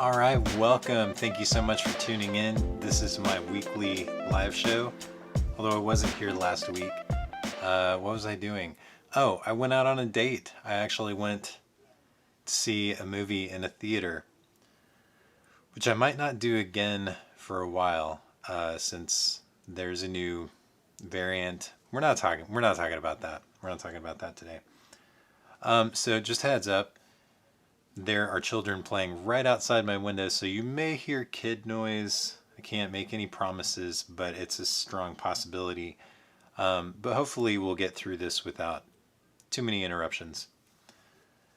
All right, welcome. Thank you so much for tuning in. This is my weekly live show, although I wasn't here last week. What was I doing? Oh, I went out on a date. I actually went to see a movie in a theater, which I might not do again for a while, since there's a new variant. We're not talking about that. We're not talking about that today. So just heads up. There are children playing right outside my window, so you may hear kid noise. I can't make any promises, but it's a strong possibility. But hopefully we'll get through this without too many interruptions.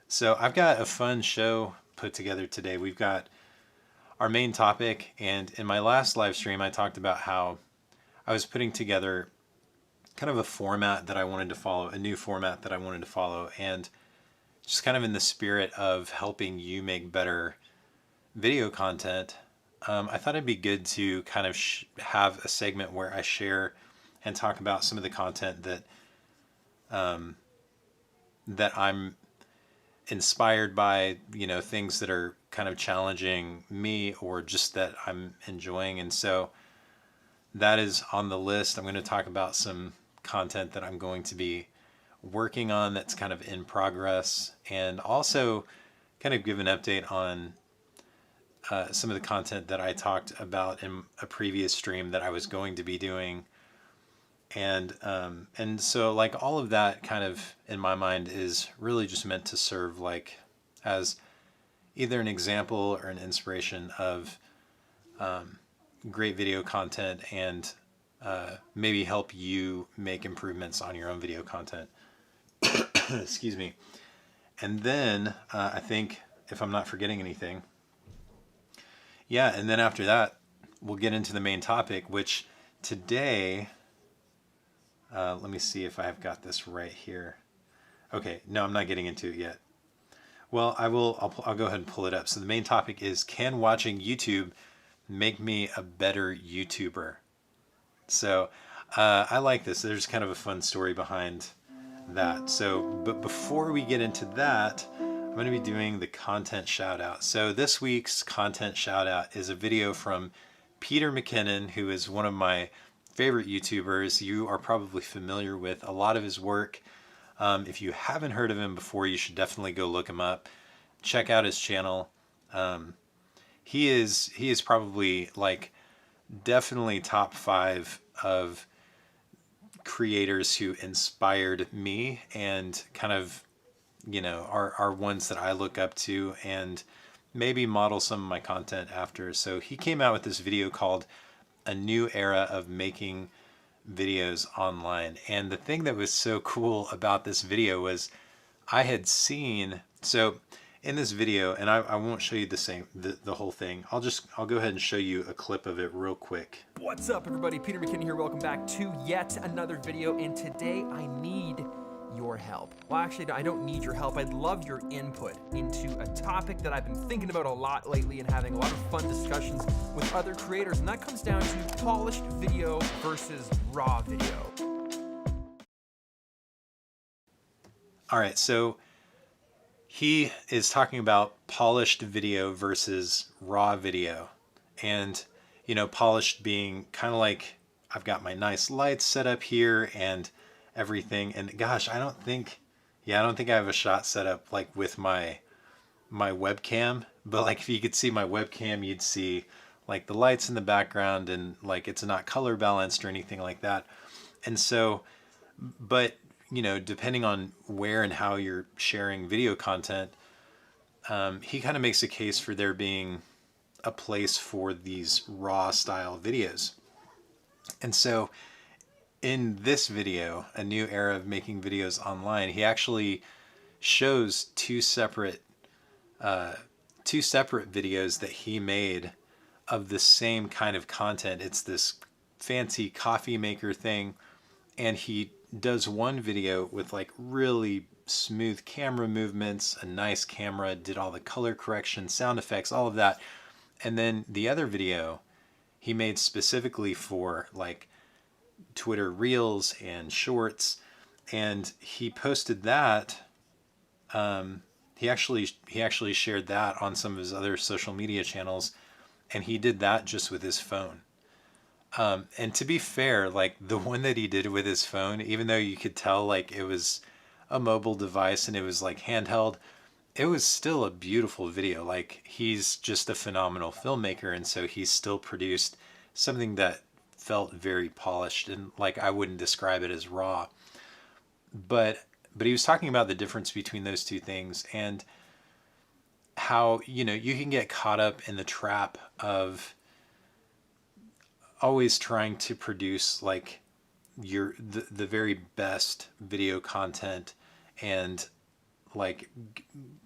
So I've got a fun show put together today. We've got our main topic, and in my last live stream I talked about how I was putting together kind of a format that I wanted to follow, a new format that I wanted to follow, and just kind of in the spirit of helping you make better video content, I thought it'd be good to kind of have a segment where I share and talk about some of the content that that I'm inspired by, things that are kind of challenging me or just that I'm enjoying. And so that is on the list. I'm going to talk about some content that I'm going to be working on that's kind of in progress, and also kind of give an update on some of the content that I talked about in a previous stream that I was going to be doing. And so like all of that kind of in my mind is really just meant to serve like as either an example or an inspiration of great video content, and maybe help you make improvements on your own video content. Excuse me. And then I think, if I'm not forgetting anything, and then after that we'll get into the main topic, which today, let me see if I've got this right here. Okay, no, I'm not getting into it yet. Well, I'll go ahead and pull it up. So the main topic is, can watching YouTube make me a better YouTuber? So I like this. There's kind of a fun story behind that. So, but before we get into that, I'm going to be doing the content shout out. So this week's content shout out is a video from Peter McKinnon, who is one of my favorite YouTubers. You are probably familiar with a lot of his work. If you haven't heard of him before, you should definitely go look him up. Check out his channel. He is probably like definitely top 5 of creators who inspired me, and kind of, are ones that I look up to and maybe model some of my content after. So he came out with this video called A New Era of Making Videos Online. And the thing that was so cool about this video was I had seen, so in this video, and I won't show you the whole thing. I'll go ahead and show you a clip of it real quick. What's up, everybody? Peter McKinnon here. Welcome back to yet another video. And today I need your help. Well, actually, I don't need your help. I'd love your input into a topic that I've been thinking about a lot lately and having a lot of fun discussions with other creators. And that comes down to polished video versus raw video. All right, so he is talking about polished video versus raw video. And, polished being kind of like, I've got my nice lights set up here and everything. And gosh, I don't think I have a shot set up like with my webcam, but like if you could see my webcam, you'd see like the lights in the background, and like it's not color balanced or anything like that. And so, but depending on where and how you're sharing video content, he kind of makes a case for there being a place for these raw style videos. And so in this video, A New Era of Making Videos Online, he actually shows two separate videos that he made of the same kind of content. It's this fancy coffee maker thing, and he does one video with like really smooth camera movements, a nice camera, did all the color correction, sound effects, all of that. And then the other video he made specifically for like Twitter Reels and Shorts, and he posted that he actually shared that on some of his other social media channels, and he did that just with his phone. And to be fair, like the one that he did with his phone, even though you could tell like it was a mobile device and it was like handheld, it was still a beautiful video. Like he's just a phenomenal filmmaker, and so he's still produced something that felt very polished, and like I wouldn't describe it as raw. But he was talking about the difference between those two things, and how, you know, you can get caught up in the trap of always trying to produce like the very best video content, and like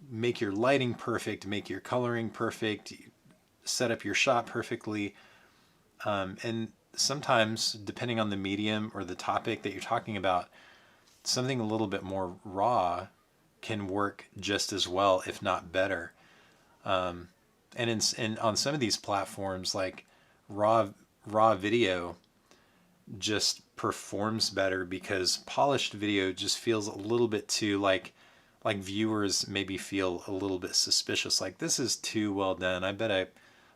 make your lighting perfect, make your coloring perfect, set up your shot perfectly. And sometimes, depending on the medium or the topic that you're talking about, something a little bit more raw can work just as well, if not better. And on some of these platforms, like raw video just performs better, because polished video just feels a little bit too like viewers maybe feel a little bit suspicious, like this is too well done. I bet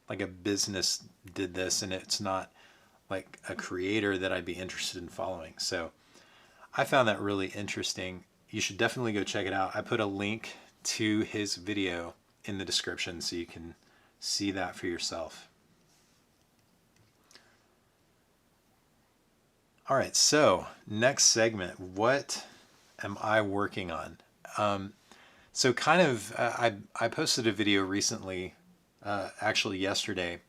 like a business did this, and it's not like a creator that I'd be interested in following. So I found that really interesting. You should definitely go check it out. I put a link to his video in the description so you can see that for yourself. All right, so next segment, what am I working on? So kind of, I posted a video recently, actually yesterday,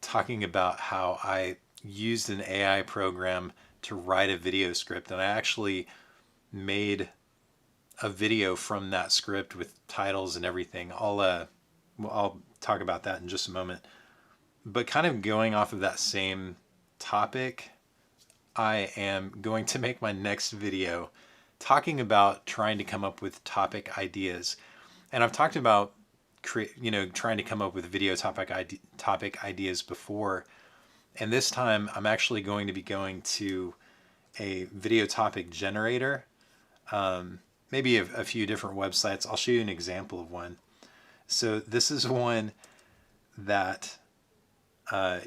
talking about how I used an AI program to write a video script, and I actually made a video from that script with titles and everything. I'll talk about that in just a moment. But kind of going off of that same topic, I am going to make my next video talking about trying to come up with topic ideas. And I've talked about trying to come up with video topic ideas before. And this time I'm actually going to be going to a video topic generator, maybe a few different websites. I'll show you an example of one. So this is one that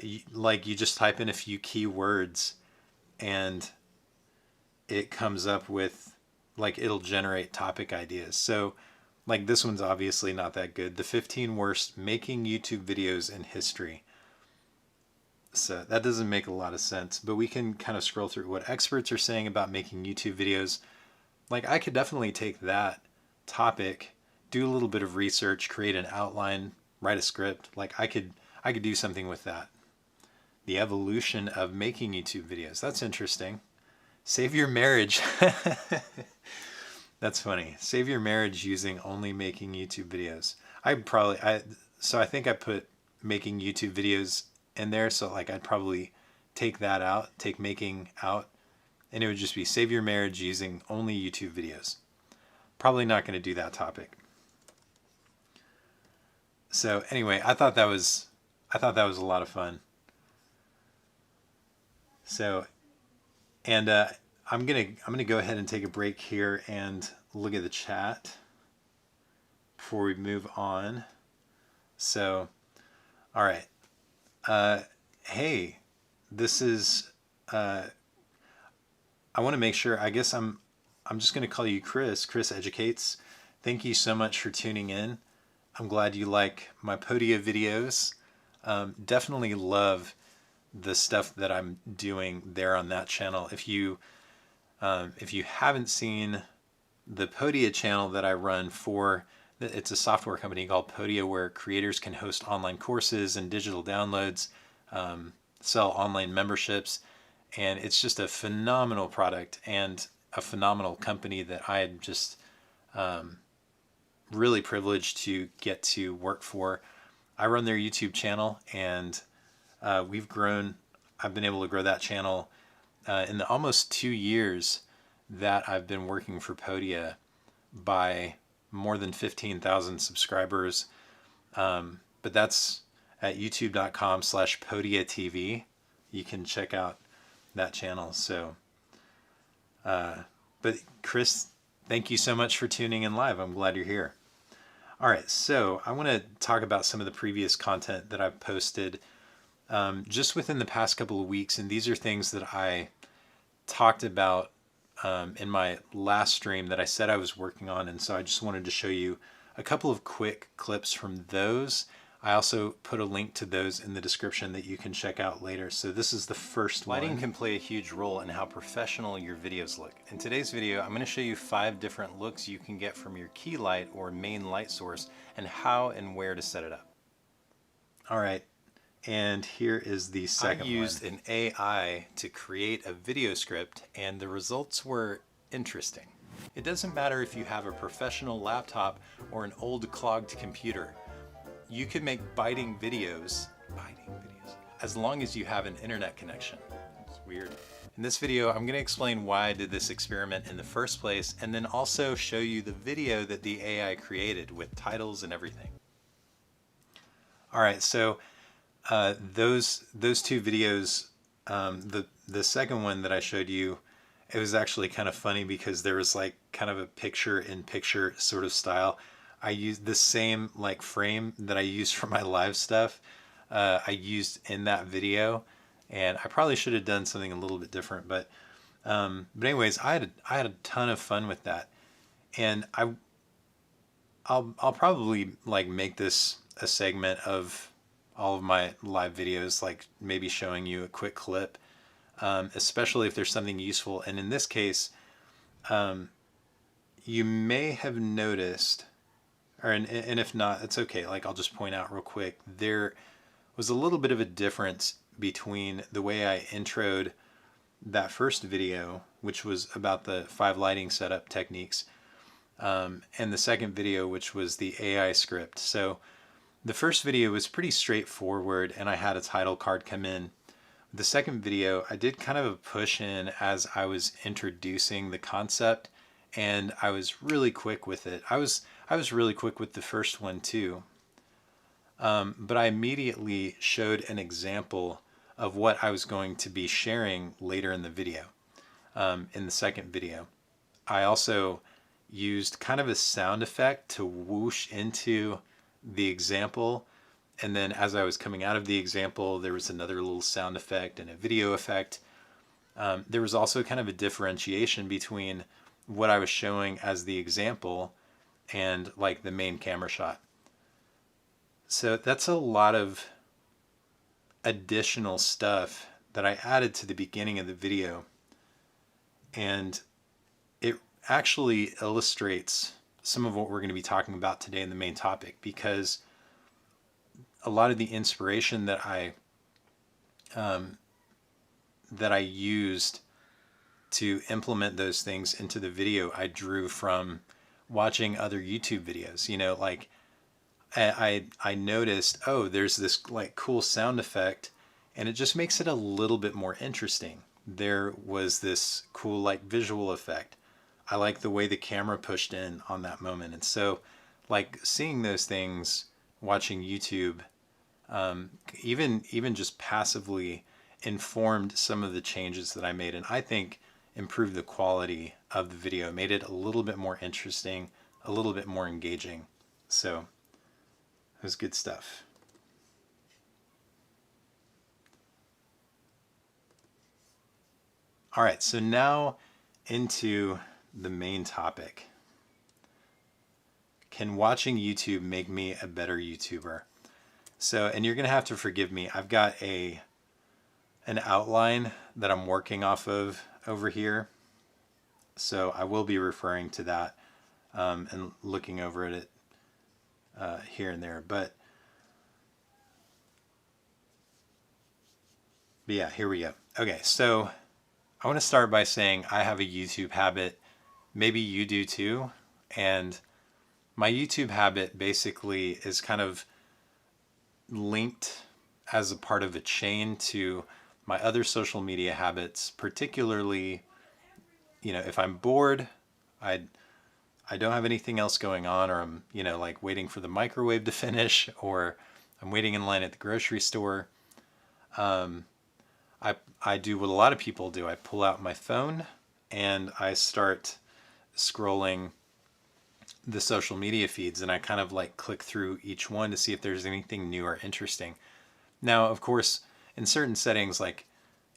you just type in a few keywords and it comes up with, like, it'll generate topic ideas. So like this one's obviously not that good. The 15 worst making YouTube videos in history. So that doesn't make a lot of sense, but we can kind of scroll through what experts are saying about making YouTube videos. Like I could definitely take that topic, do a little bit of research, create an outline, write a script. Like I could do something with that. The evolution of making YouTube videos. That's interesting. Save your marriage. That's funny. Save your marriage using only making YouTube videos. I think I put making YouTube videos in there. So like I'd probably take that out, take making out, and it would just be save your marriage using only YouTube videos. Probably not going to do that topic. So anyway, I thought that was a lot of fun. So, and I'm gonna go ahead and take a break here and look at the chat before we move on. So, all right. Hey, this is. I want to make sure. I guess I'm just gonna call you Chris. Chris Educates. Thank you so much for tuning in. I'm glad you like my Podia videos. Definitely love the stuff that I'm doing there on that channel. If you haven't seen the Podia channel that I run for, it's a software company called Podia where creators can host online courses and digital downloads, sell online memberships, and it's just a phenomenal product and a phenomenal company that I am just really privileged to get to work for. I run their YouTube channel, and I've been able to grow that channel in the almost 2 years that I've been working for Podia by more than 15,000 subscribers. But that's at youtube.com/PodiaTV. You can check out that channel. So, but Chris, Thank you so much for tuning in live. I'm glad you're here. All right, so I want to talk about some of the previous content that I've posted just within the past couple of weeks, and these are things that I talked about in my last stream that I said I was working on, and so I just wanted to show you a couple of quick clips from those. I also put a link to those in the description that you can check out later. So this is the first one. Lighting can play a huge role in how professional your videos look. In today's video, I'm going to show you 5 different looks you can get from your key light or main light source and how and where to set it up. All right, and here is the second one. I used an AI to create a video script, and the results were interesting. It doesn't matter if you have a professional laptop or an old clogged computer. You can make biting videos as long as you have an internet connection. It's weird. In this video, I'm going to explain why I did this experiment in the first place, and then also show you the video that the AI created with titles and everything. All right, so those 2 videos, the second one that I showed you, it was actually kind of funny because there was like kind of a picture-in-picture sort of style. I used the same like frame that I used for my live stuff. I used in that video, and I probably should have done something a little bit different, but anyways, I had a ton of fun with that, and I'll probably like make this a segment of all of my live videos, like maybe showing you a quick clip, especially if there's something useful. And in this case, you may have noticed, and if not, it's okay. Like, I'll just point out real quick, there was a little bit of a difference between the way I introed that first video, which was about the 5 lighting setup techniques, and the second video, which was the AI script. So the first video was pretty straightforward, and I had a title card come in. The second video, I did kind of a push in as I was introducing the concept, and I was really quick with it. I was really quick with the first one too. But I immediately showed an example of what I was going to be sharing later in the video, in the second video. I also used kind of a sound effect to whoosh into the example, and then as I was coming out of the example, there was another little sound effect and a video effect. There was also kind of a differentiation between what I was showing as the example and like the main camera shot. So that's a lot of additional stuff that I added to the beginning of the video, and it actually illustrates some of what we're going to be talking about today in the main topic, because a lot of the inspiration that I used to implement those things into the video, I drew from watching other YouTube videos. You know, like I noticed, oh, there's this like cool sound effect, and it just makes it a little bit more interesting. There was this cool like visual effect. I like the way the camera pushed in on that moment. And so like seeing those things, watching YouTube, even just passively informed some of the changes that I made, and I think improved the quality of the video, made it a little bit more interesting, a little bit more engaging. So it was good stuff. All right, so now into the main topic. Can watching YouTube make me a better YouTuber? So, and you're gonna have to forgive me, I've got an outline that I'm working off of over here. So I will be referring to that and looking over at it here and there. But yeah, here we go. Okay, so I want to start by saying I have a YouTube habit. Maybe you do too. And my YouTube habit basically is kind of linked as a part of a chain to my other social media habits, particularly, you know, if I'm bored, I don't have anything else going on, or I'm, you know, like waiting for the microwave to finish, or I'm waiting in line at the grocery store. I do what a lot of people do. I pull out my phone and I start scrolling the social media feeds, and I kind of like click through each one to see if there's anything new or interesting. Now, of course, in certain settings, like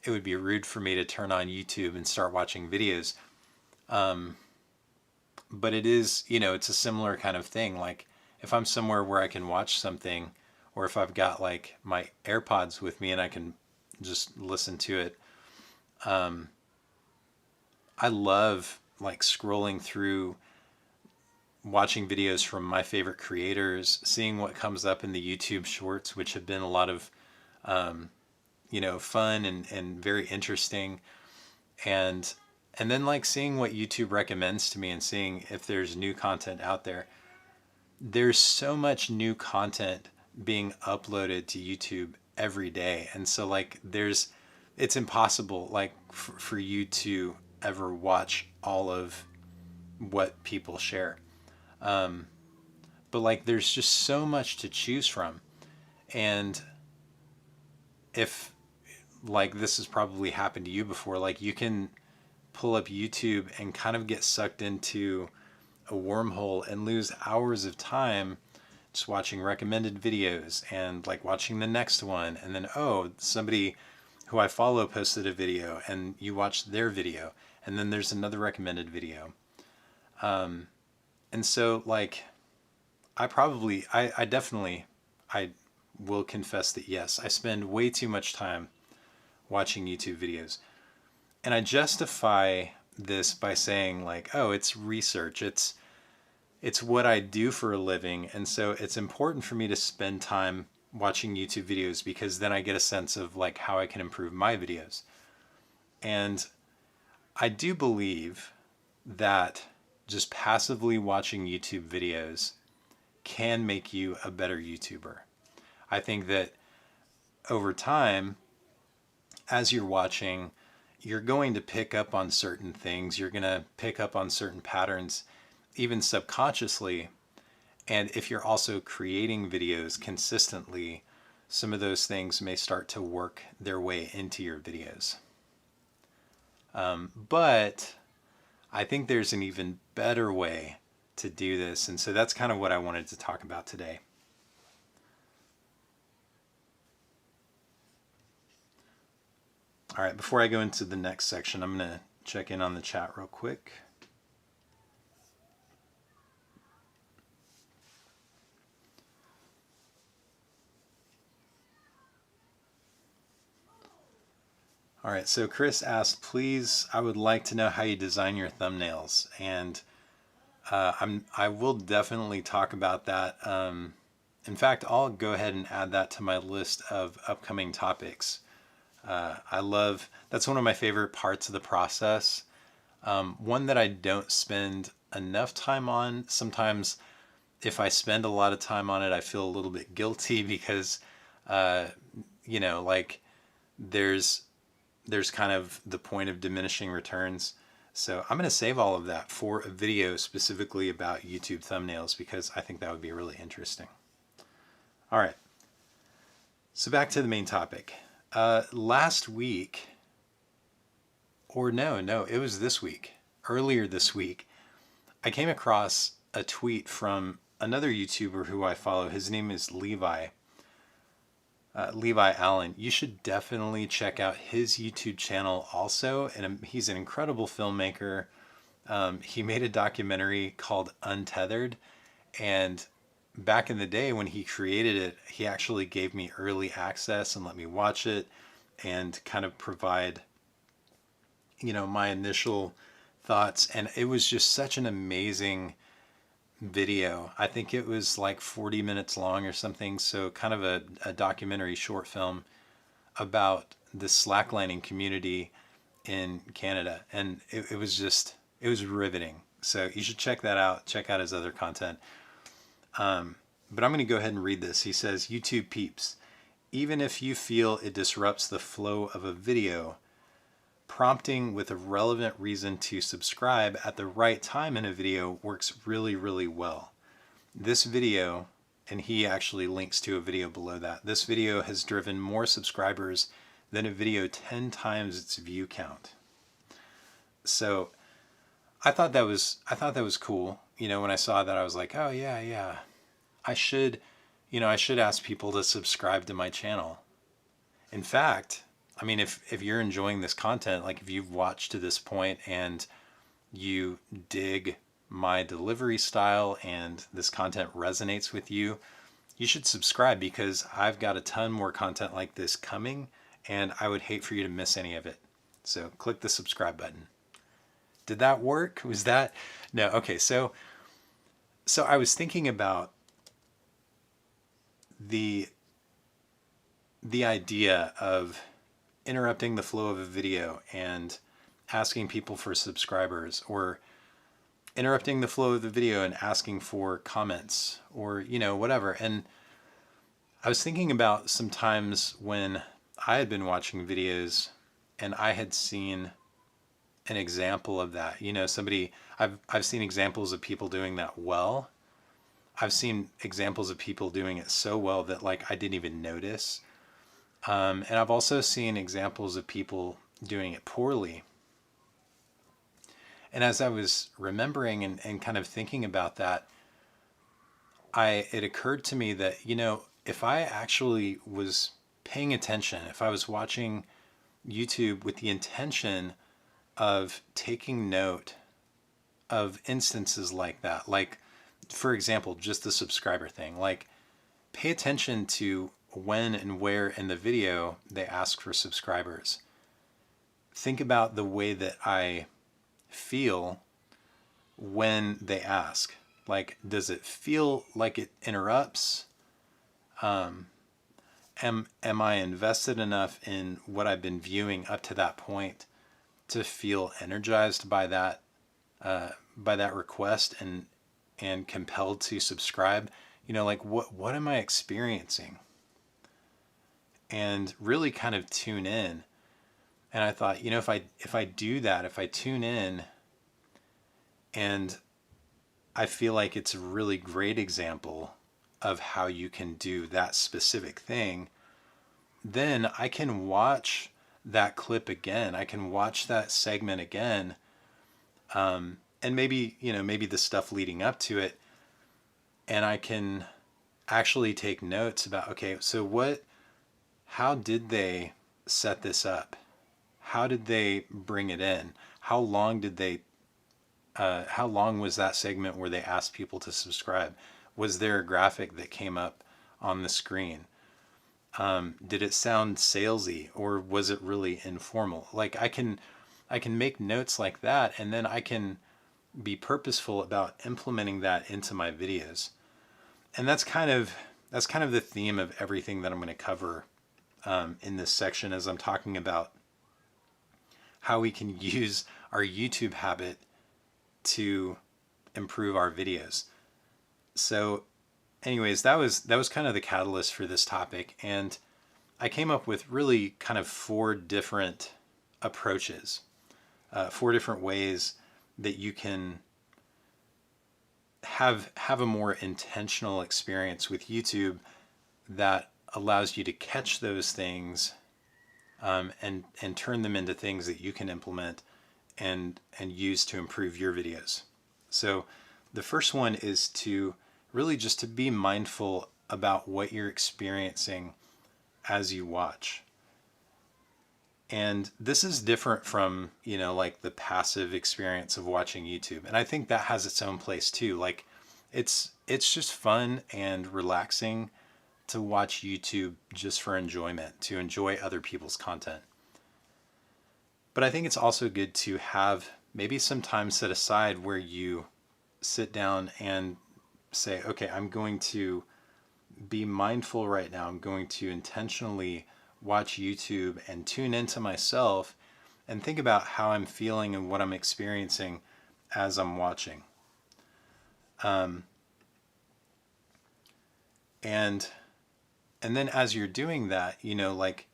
it would be rude for me to turn on YouTube and start watching videos. But it is, it's a similar kind of thing. Like if I'm somewhere where I can watch something, or if I've got like my AirPods with me and I can just listen to it. I love like scrolling through, watching videos from my favorite creators, seeing what comes up in the YouTube shorts, which have been a lot of, fun and very interesting. And then like seeing what YouTube recommends to me and seeing if there's new content out there. There's so much new content being uploaded to YouTube every day. And so like it's impossible like for you to ever watch all of what people share. But like there's just so much to choose from. And if like this has probably happened to you before, like you can pull up YouTube and kind of get sucked into a wormhole and lose hours of time just watching recommended videos and like watching the next one. And then, oh, somebody who I follow posted a video and you watch their video. And then there's another recommended video. And so like, I will confess that yes, I spend way too much time watching YouTube videos. And I justify this by saying like, oh, it's research. It's what I do for a living. And so it's important for me to spend time watching YouTube videos because then I get a sense of like how I can improve my videos. And I do believe that just passively watching YouTube videos can make you a better YouTuber. I think that over time, as you're watching, you're going to pick up on certain things. You're going to pick up on certain patterns, even subconsciously. And if you're also creating videos consistently, some of those things may start to work their way into your videos. But I think there's an even better way to do this. And so that's kind of what I wanted to talk about today. All right, before I go into the next section, I'm going to check in on the chat real quick. All right, so Chris asked, please, I would like to know how you design your thumbnails. And I will definitely talk about that. In fact, I'll go ahead and add that to my list of upcoming topics. That's one of my favorite parts of the process. One that I don't spend enough time on. Sometimes if I spend a lot of time on it, I feel a little bit guilty because, like there's kind of the point of diminishing returns. So I'm going to save all of that for a video specifically about YouTube thumbnails because I think that would be really interesting. All right. So back to the main topic. Last week, or no, it was this week, earlier this week, I came across a tweet from another YouTuber who I follow. His name is Levi Allen. You should definitely check out his YouTube channel also. And he's an incredible filmmaker. He made a documentary called Untethered. And back in the day when he created it, he actually gave me early access and let me watch it and kind of provide, my initial thoughts. And it was just such an amazing video. I think it was like 40 minutes long or something. So kind of a documentary short film about the slacklining community in Canada. And it was riveting. So you should check that out. Check out his other content. But I'm going to go ahead and read this. He says, YouTube peeps, even if you feel it disrupts the flow of a video, prompting with a relevant reason to subscribe at the right time in a video works really, really well. This video, and he actually links to a video below that, this video has driven more subscribers than a video 10 times its view count. So I thought that was cool. You know, when I saw that, I was like, oh yeah, yeah, I should, I should ask people to subscribe to my channel. In fact, I mean, if you're enjoying this content, like if you've watched to this point and you dig my delivery style and this content resonates with you, you should subscribe, because I've got a ton more content like this coming, and I would hate for you to miss any of it. So click the subscribe button. Did that work? Was that? No. Okay. So I was thinking about the idea of interrupting the flow of a video and asking people for subscribers, or interrupting the flow of the video and asking for comments, or, whatever. And I was thinking about some times when I had been watching videos and I had seen an example of that. I've seen examples of people doing that well. I've seen examples of people doing it so well that like I didn't even notice. And I've also seen examples of people doing it poorly. And as I was remembering and kind of thinking about that, it occurred to me that, if I actually was paying attention, if I was watching YouTube with the intention of taking note of instances like that, like, for example, just the subscriber thing, like pay attention to when and where in the video they ask for subscribers. Think about the way that I feel when they ask. Like, does it feel like it interrupts? Am I invested enough in what I've been viewing up to that point to feel energized by that request and compelled to subscribe? Like what am I experiencing? And really kind of tune in. And I thought, if I do that, if I tune in and I feel like it's a really great example of how you can do that specific thing, then I can watch that clip again. I can watch that segment again. And maybe the stuff leading up to it. And I can actually take notes about, okay, so how did they set this up? How did they bring it in? How long was that segment where they asked people to subscribe? Was there a graphic that came up on the screen? Did it sound salesy, or was it really informal? Like I can make notes like that, and then I can be purposeful about implementing that into my videos. And that's kind of the theme of everything that I'm going to cover in this section, as I'm talking about how we can use our YouTube habit to improve our videos. So anyways, that was kind of the catalyst for this topic, and I came up with really kind of 4 different approaches, 4 different ways that you can have a more intentional experience with YouTube that allows you to catch those things and turn them into things that you can implement and use to improve your videos. So the first one is to really just to be mindful about what you're experiencing as you watch. And this is different from, like the passive experience of watching YouTube. And I think that has its own place too. Like it's just fun and relaxing to watch YouTube just for enjoyment, to enjoy other people's content. But I think it's also good to have maybe some time set aside where you sit down and say, okay, I'm going to be mindful right now. I'm going to intentionally watch YouTube and tune into myself and think about how I'm feeling and what I'm experiencing as I'm watching. And then as you're doing that, like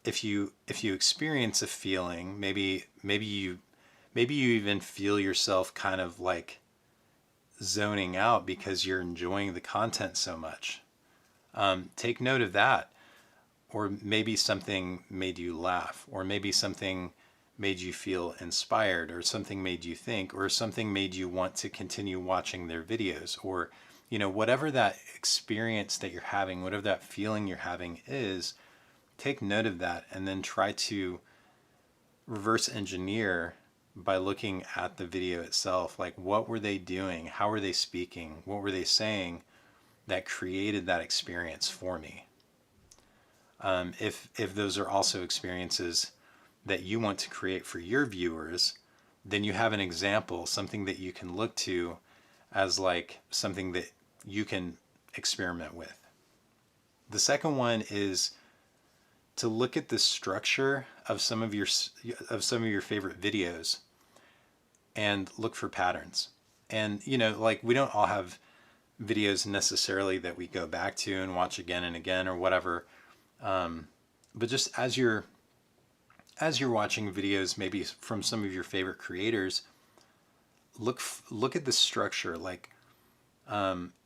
if you experience a feeling, maybe you even feel yourself kind of like zoning out because you're enjoying the content so much. Take note of that. Or maybe something made you laugh, or maybe something made you feel inspired, or something made you think, or something made you want to continue watching their videos, or, you know, whatever that experience that you're having, whatever that feeling you're having is, take note of that and then try to reverse engineer by looking at the video itself. Like, what were they doing? How were they speaking? What were they saying that created that experience for me? If those are also experiences that you want to create for your viewers, then you have an example, something that you can look to as like something that you can experiment with. The second one is to look at the structure of some of your favorite videos and look for patterns. And, you know, like, we don't all have videos necessarily that we go back to and watch again and again or whatever. But just as you're watching videos, maybe from some of your favorite creators, look at the structure. Like,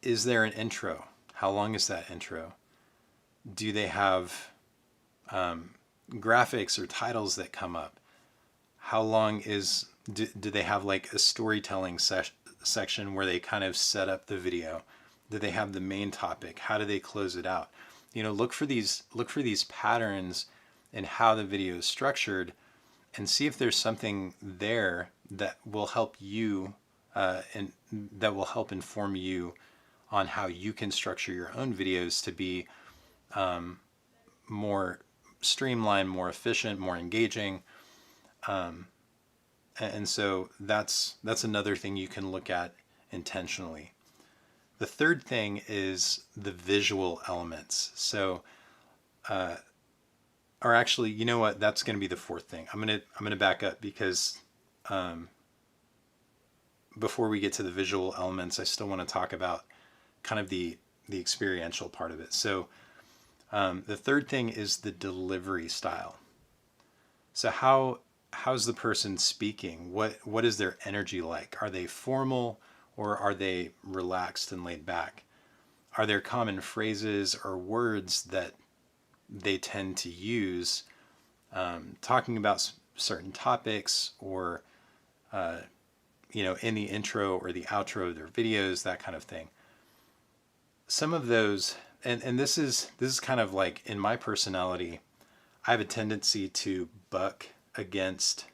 is there an intro? How long is that intro? Do they have graphics or titles that come up? How long do they have like a storytelling section where they kind of set up the video? Do they have the main topic? How do they close it out? You know, look for these patterns in how the video is structured, and see if there's something there that will help you and that will help inform you on how you can structure your own videos to be more streamlined, more efficient, more engaging. And so that's another thing you can look at intentionally. The third thing is the visual elements. So, or actually, you know what? That's going to be the fourth thing. I'm gonna back up, because before we get to the visual elements, I still want to talk about kind of the experiential part of it. So, the third thing is the delivery style. So how's the person speaking? What is their energy like? Are they formal, or are they relaxed and laid back? Are there common phrases or words that they tend to use talking about certain topics, or you know, in the intro or the outro of their videos, that kind of thing? Some of those, and this is kind of like, in my personality, I have a tendency to buck against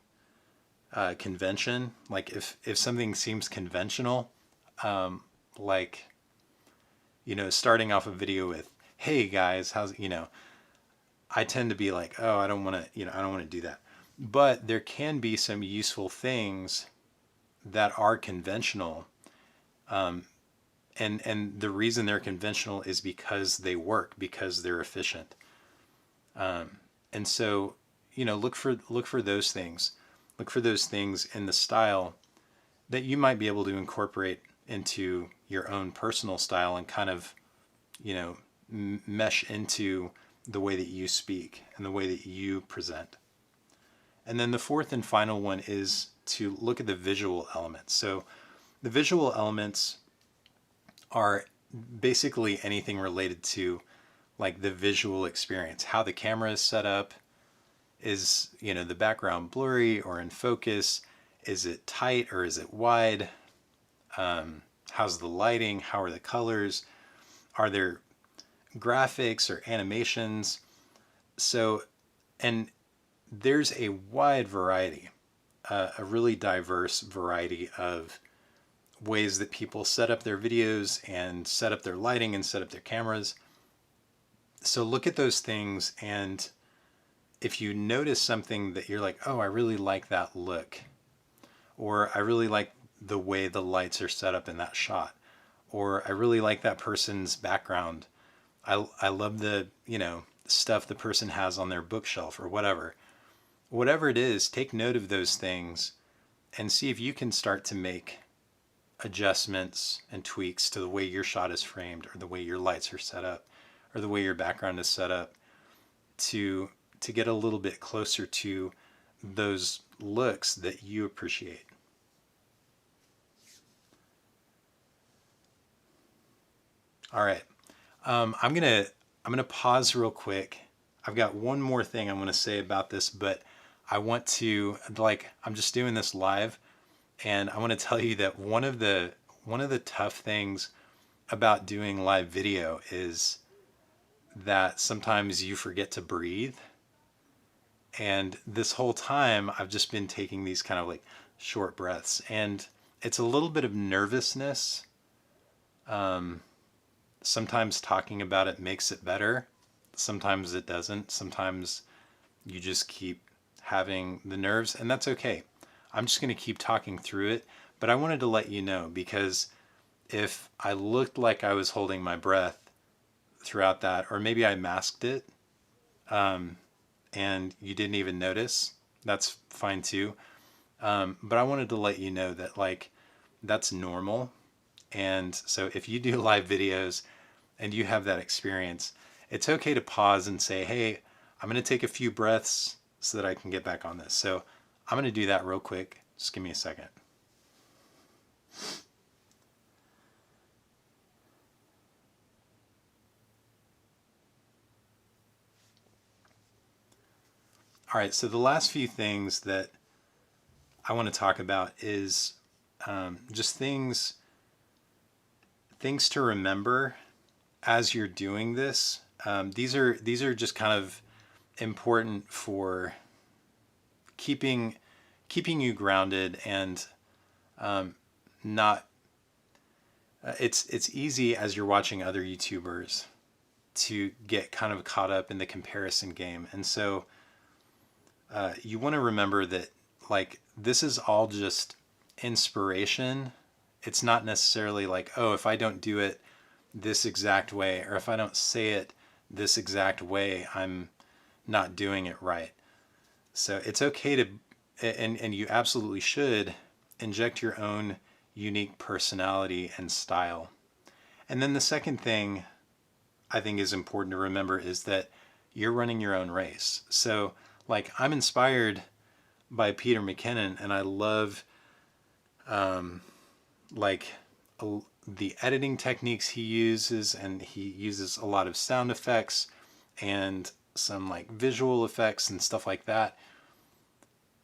convention. Like, if something seems conventional, like, you know, starting off a video with, "Hey guys, how's," you know, I tend to be like, "Oh, I don't want to do that." But there can be some useful things that are conventional, and the reason they're conventional is because they work, because they're efficient. And so, you know, look for those things. Look for those things in the style that you might be able to incorporate into your own personal style, and kind of, you know, mesh into the way that you speak and the way that you present. And then the fourth and final one is to look at the visual elements. So the visual elements are basically anything related to, like, the visual experience, how the camera is set up. Is, you know, the background blurry or in focus? Is it tight or is it wide? How's the lighting? How are the colors? Are there graphics or animations? So, and there's a wide variety, a really diverse variety of ways that people set up their videos and set up their lighting and set up their cameras. So look at those things, and if you notice something that you're like, "Oh, I really like that look," or "I really like the way the lights are set up in that shot," or "I really like that person's background. I love the, you know, stuff the person has on their bookshelf," or whatever. Whatever it is, take note of those things and see if you can start to make adjustments and tweaks to the way your shot is framed, or the way your lights are set up, or the way your background is set up, to get a little bit closer to those looks that you appreciate. All right. I'm gonna pause real quick. I've got one more thing I want to say about this, but I want to, like, I'm just doing this live, and I want to tell you that one of the tough things about doing live video is that sometimes you forget to breathe. And this whole time I've just been taking these kind of like short breaths, and it's a little bit of nervousness. Sometimes talking about it makes it better. Sometimes it doesn't. Sometimes you just keep having the nerves, and that's okay. I'm just going to keep talking through it, but I wanted to let you know, because if I looked like I was holding my breath throughout that, or maybe I masked it, and you didn't even notice, that's fine too. But I wanted to let you know that, like, that's normal. And so if you do live videos and you have that experience, it's okay to pause and say, hey, I'm going to take a few breaths so that I can get back on this. So I'm going to do that real quick. Just give me a second. All right, so the last few things that I want to talk about is just things to remember as you're doing this. These are just kind of important for keeping you grounded, and not. It's easy as you're watching other YouTubers to get kind of caught up in the comparison game, and so you want to remember that, like, this is all just inspiration. It's not necessarily like, oh, if I don't do it this exact way, or if I don't say it this exact way, I'm not doing it right. So it's okay to, and you absolutely should, inject your own unique personality and style. And then the second thing I think is important to remember is that you're running your own race. So, like, I'm inspired by Peter McKinnon, and I love the editing techniques he uses, and he uses a lot of sound effects and some like visual effects and stuff like that.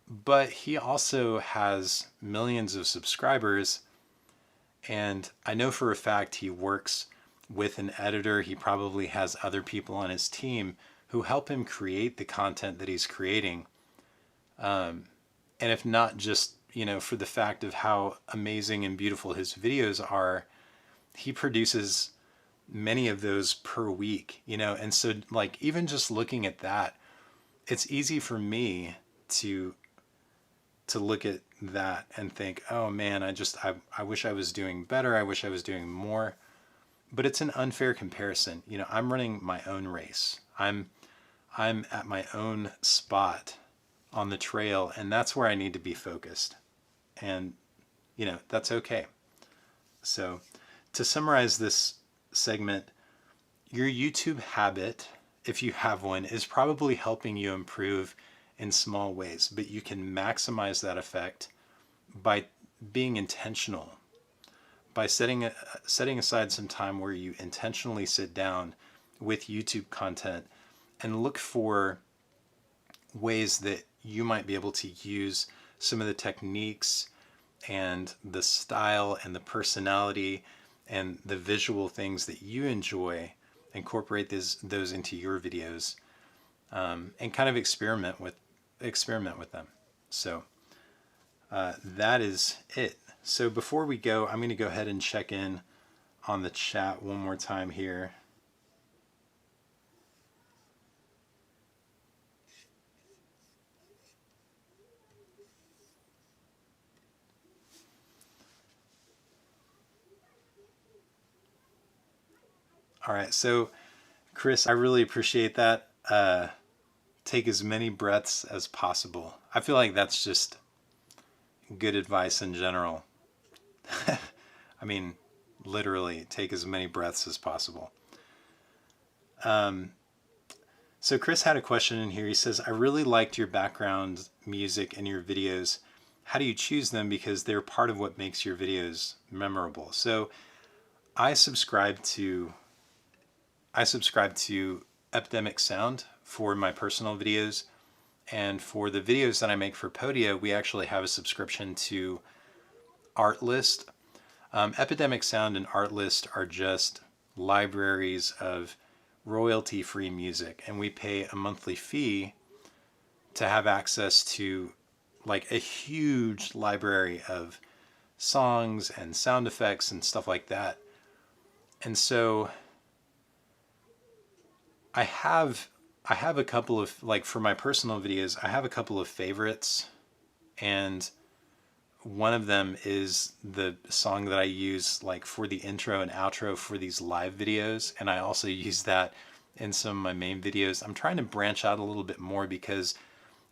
But he also has millions of subscribers, and I know for a fact he works with an editor. He probably has other people on his team who help him create the content that he's creating. And if not just, for the fact of how amazing and beautiful his videos are, he produces many of those per week, and so, like, even just looking at that, it's easy for me to look at that and think, oh man, I wish I was doing better. I wish I was doing more. But it's an unfair comparison. I'm running my own race. I'm at my own spot on the trail, and that's where I need to be focused. And, that's okay. So, to summarize this segment, your YouTube habit, if you have one, is probably helping you improve in small ways, but you can maximize that effect by being intentional, by setting aside some time where you intentionally sit down with YouTube content and look for ways that you might be able to use some of the techniques and the style and the personality and the visual things that you enjoy, incorporate those into your videos, and kind of experiment with them. So that is it. So before we go, I'm going to go ahead and check in on the chat one more time here. All right, so Chris, I really appreciate that. Take as many breaths as possible. I feel like that's just good advice in general. I mean, literally, take as many breaths as possible. So Chris had a question in here. He says, I really liked your background music and your videos. How do you choose them? Because they're part of what makes your videos memorable. So I subscribe to Epidemic Sound for my personal videos. And for the videos that I make for Podia, we actually have a subscription to Artlist. Epidemic Sound and Artlist are just libraries of royalty-free music, and we pay a monthly fee to have access to like a huge library of songs and sound effects and stuff like that. And so I have a couple of, like, for my personal videos, I have a couple of favorites, and one of them is the song that I use like for the intro and outro for these live videos, and I also use that in some of my main videos. I'm trying to branch out a little bit more because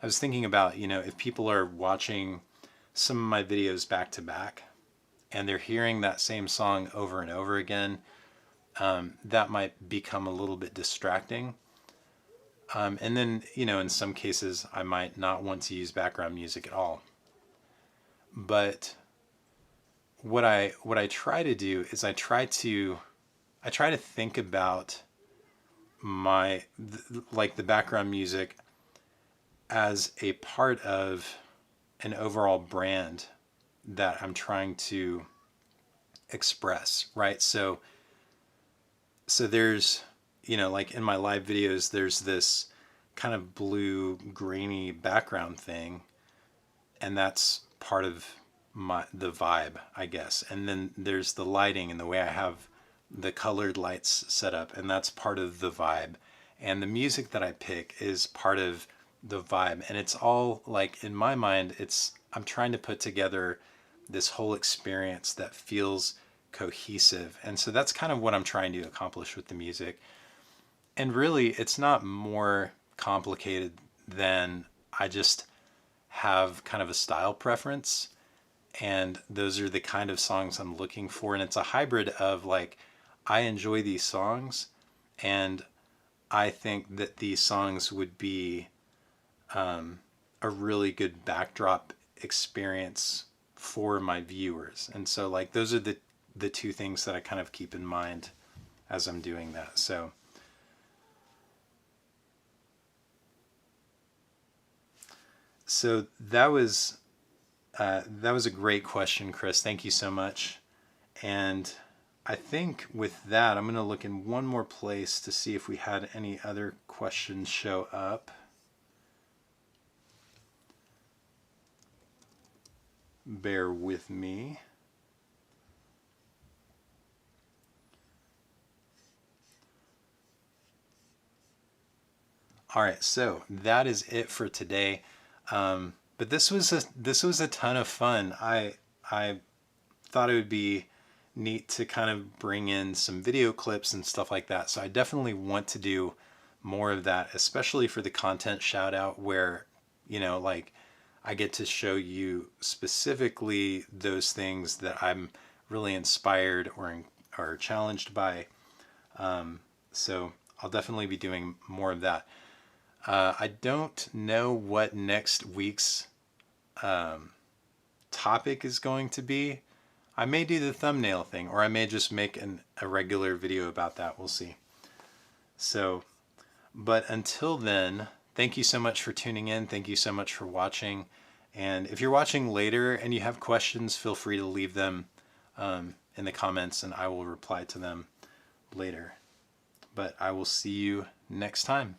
I was thinking about, you know, if people are watching some of my videos back to back and they're hearing that same song over and over again, that might become a little bit distracting. And then, you know, in some cases, I might not want to use background music at all. But what I try to do is I try to think about like the background music as a part of an overall brand that I'm trying to express, right? So there's, you know, like in my live videos, there's this kind of blue grainy background thing, and that's part of the vibe, I guess. And then there's the lighting and the way I have the colored lights set up, and that's part of the vibe. And the music that I pick is part of the vibe. And it's all like, in my mind, I'm trying to put together this whole experience that feels cohesive. And so that's kind of what I'm trying to accomplish with the music. And really, it's not more complicated than I just have kind of a style preference, and those are the kind of songs I'm looking for. And it's a hybrid of like, I enjoy these songs, and I think that these songs would be a really good backdrop experience for my viewers. And so like those are the two things that I kind of keep in mind as I'm doing that. So that was a great question, Chris. Thank you so much. And I think with that, I'm going to look in one more place to see if we had any other questions show up. Bear with me. All right, so that is it for today. But this was a ton of fun. I thought it would be neat to kind of bring in some video clips and stuff like that. So I definitely want to do more of that, especially for the content shout out, where, you know, like I get to show you specifically those things that I'm really inspired or challenged by. So I'll definitely be doing more of that. I don't know what next week's topic is going to be. I may do the thumbnail thing, or I may just make a regular video about that. We'll see. So, but until then, thank you so much for tuning in. Thank you so much for watching. And if you're watching later and you have questions, feel free to leave them in the comments, and I will reply to them later. But I will see you next time.